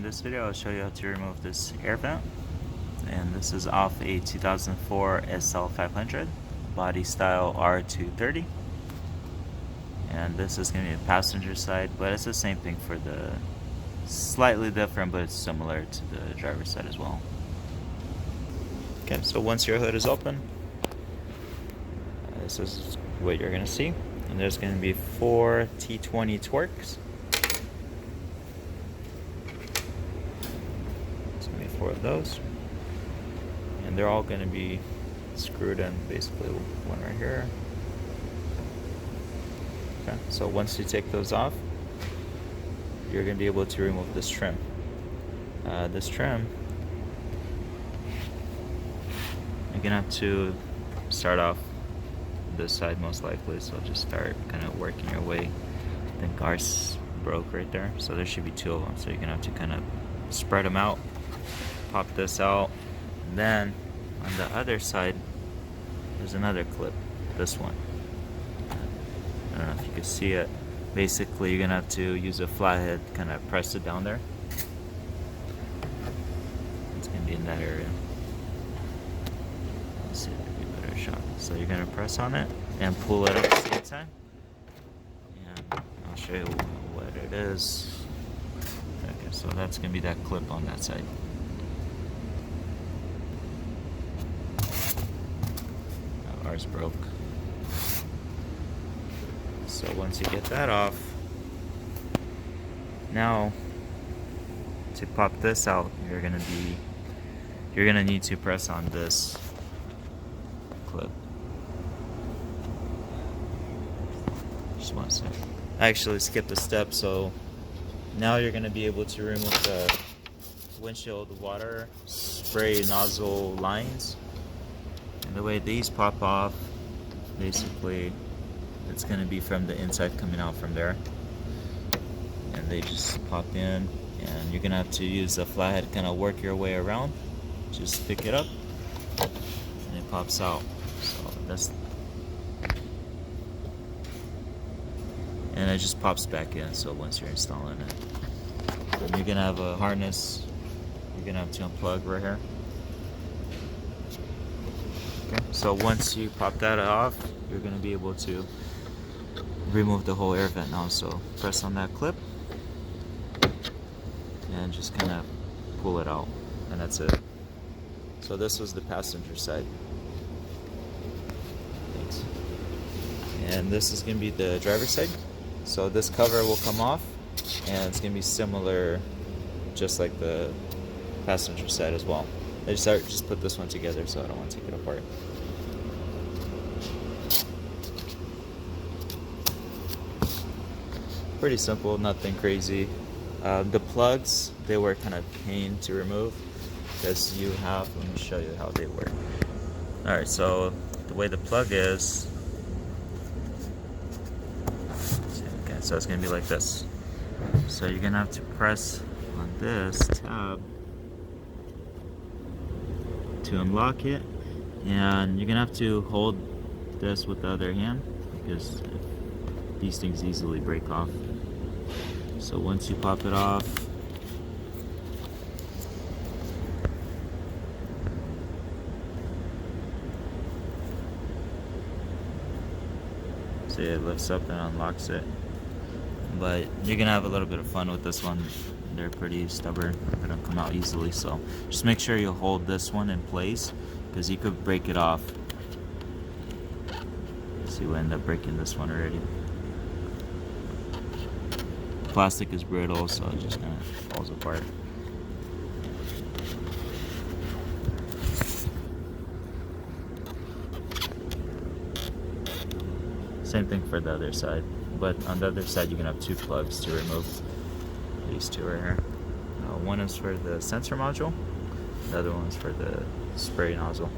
In this video I'll show you how to remove this air vent, and this is off a 2004 SL500 body style R230, and this is going to be the passenger side, but it's the same thing for the slightly different, but it's similar to the driver's side as well. Okay, so once your hood is open, this is what you're going to see, and there's going to be 4 T20 Twerks. Four of those, and they're all going to be screwed in, basically one right here. Okay, so once you take those off, you're going to be able to remove this trim. This trim, you're going to have to start off this side most likely, so just start kind of working your way. I think ours broke right there, so there should be 2 of them, so you're going to have to kind of spread them out. Pop this out, and then on the other side there's another clip, this one. I don't know if you can see it. Basically you're gonna have to use a flathead, kind of press it down there. It's gonna be in that area. Let's see if I can get a better shot. So you're gonna press on it and pull it up at the same time, and I'll show you what it is. Okay, so that's gonna be that clip on that side. Ours broke. So once you get that off, now to pop this out, you're gonna need to press on this clip. Just one second. I actually skipped a step, so now you're gonna be able to remove the windshield water spray nozzle lines. And the way these pop off, basically it's going to be from the inside coming out from there, and they just pop in, and you're going to have to use the flathead, kind of work your way around, just pick it up and it pops out. So that's, and it just pops back in. So once you're installing it, and you're going to have a harness you're going to have to unplug right here. Okay, so once you pop that off, you're going to be able to remove the whole air vent now. So press on that clip and just kind of pull it out, and that's it. So this was the passenger side. Thanks. And this is going to be the driver's side. So this cover will come off, and it's going to be similar, just like the passenger side as well. I just put this one together, so I don't want to take it apart. Pretty simple, nothing crazy. The plugs, they were kind of pain to remove, because you have, let me show you how they work. Alright, so the way the plug is, okay, so it's going to be like this. So you're going to have to press on this tab to unlock it, and you're gonna have to hold this with the other hand, because these things easily break off. So once you pop it off, see, it lifts up and unlocks it. But you're gonna have a little bit of fun with this one. They're pretty stubborn, they don't come out easily, so just make sure you hold this one in place, because you could break it off. See, we end up breaking this one already. Plastic is brittle, so it just kind of falls apart. Same thing for the other side, but on the other side you can have 2 plugs to remove. These 2 right here. One is for the sensor module, the other one's for the spray nozzle.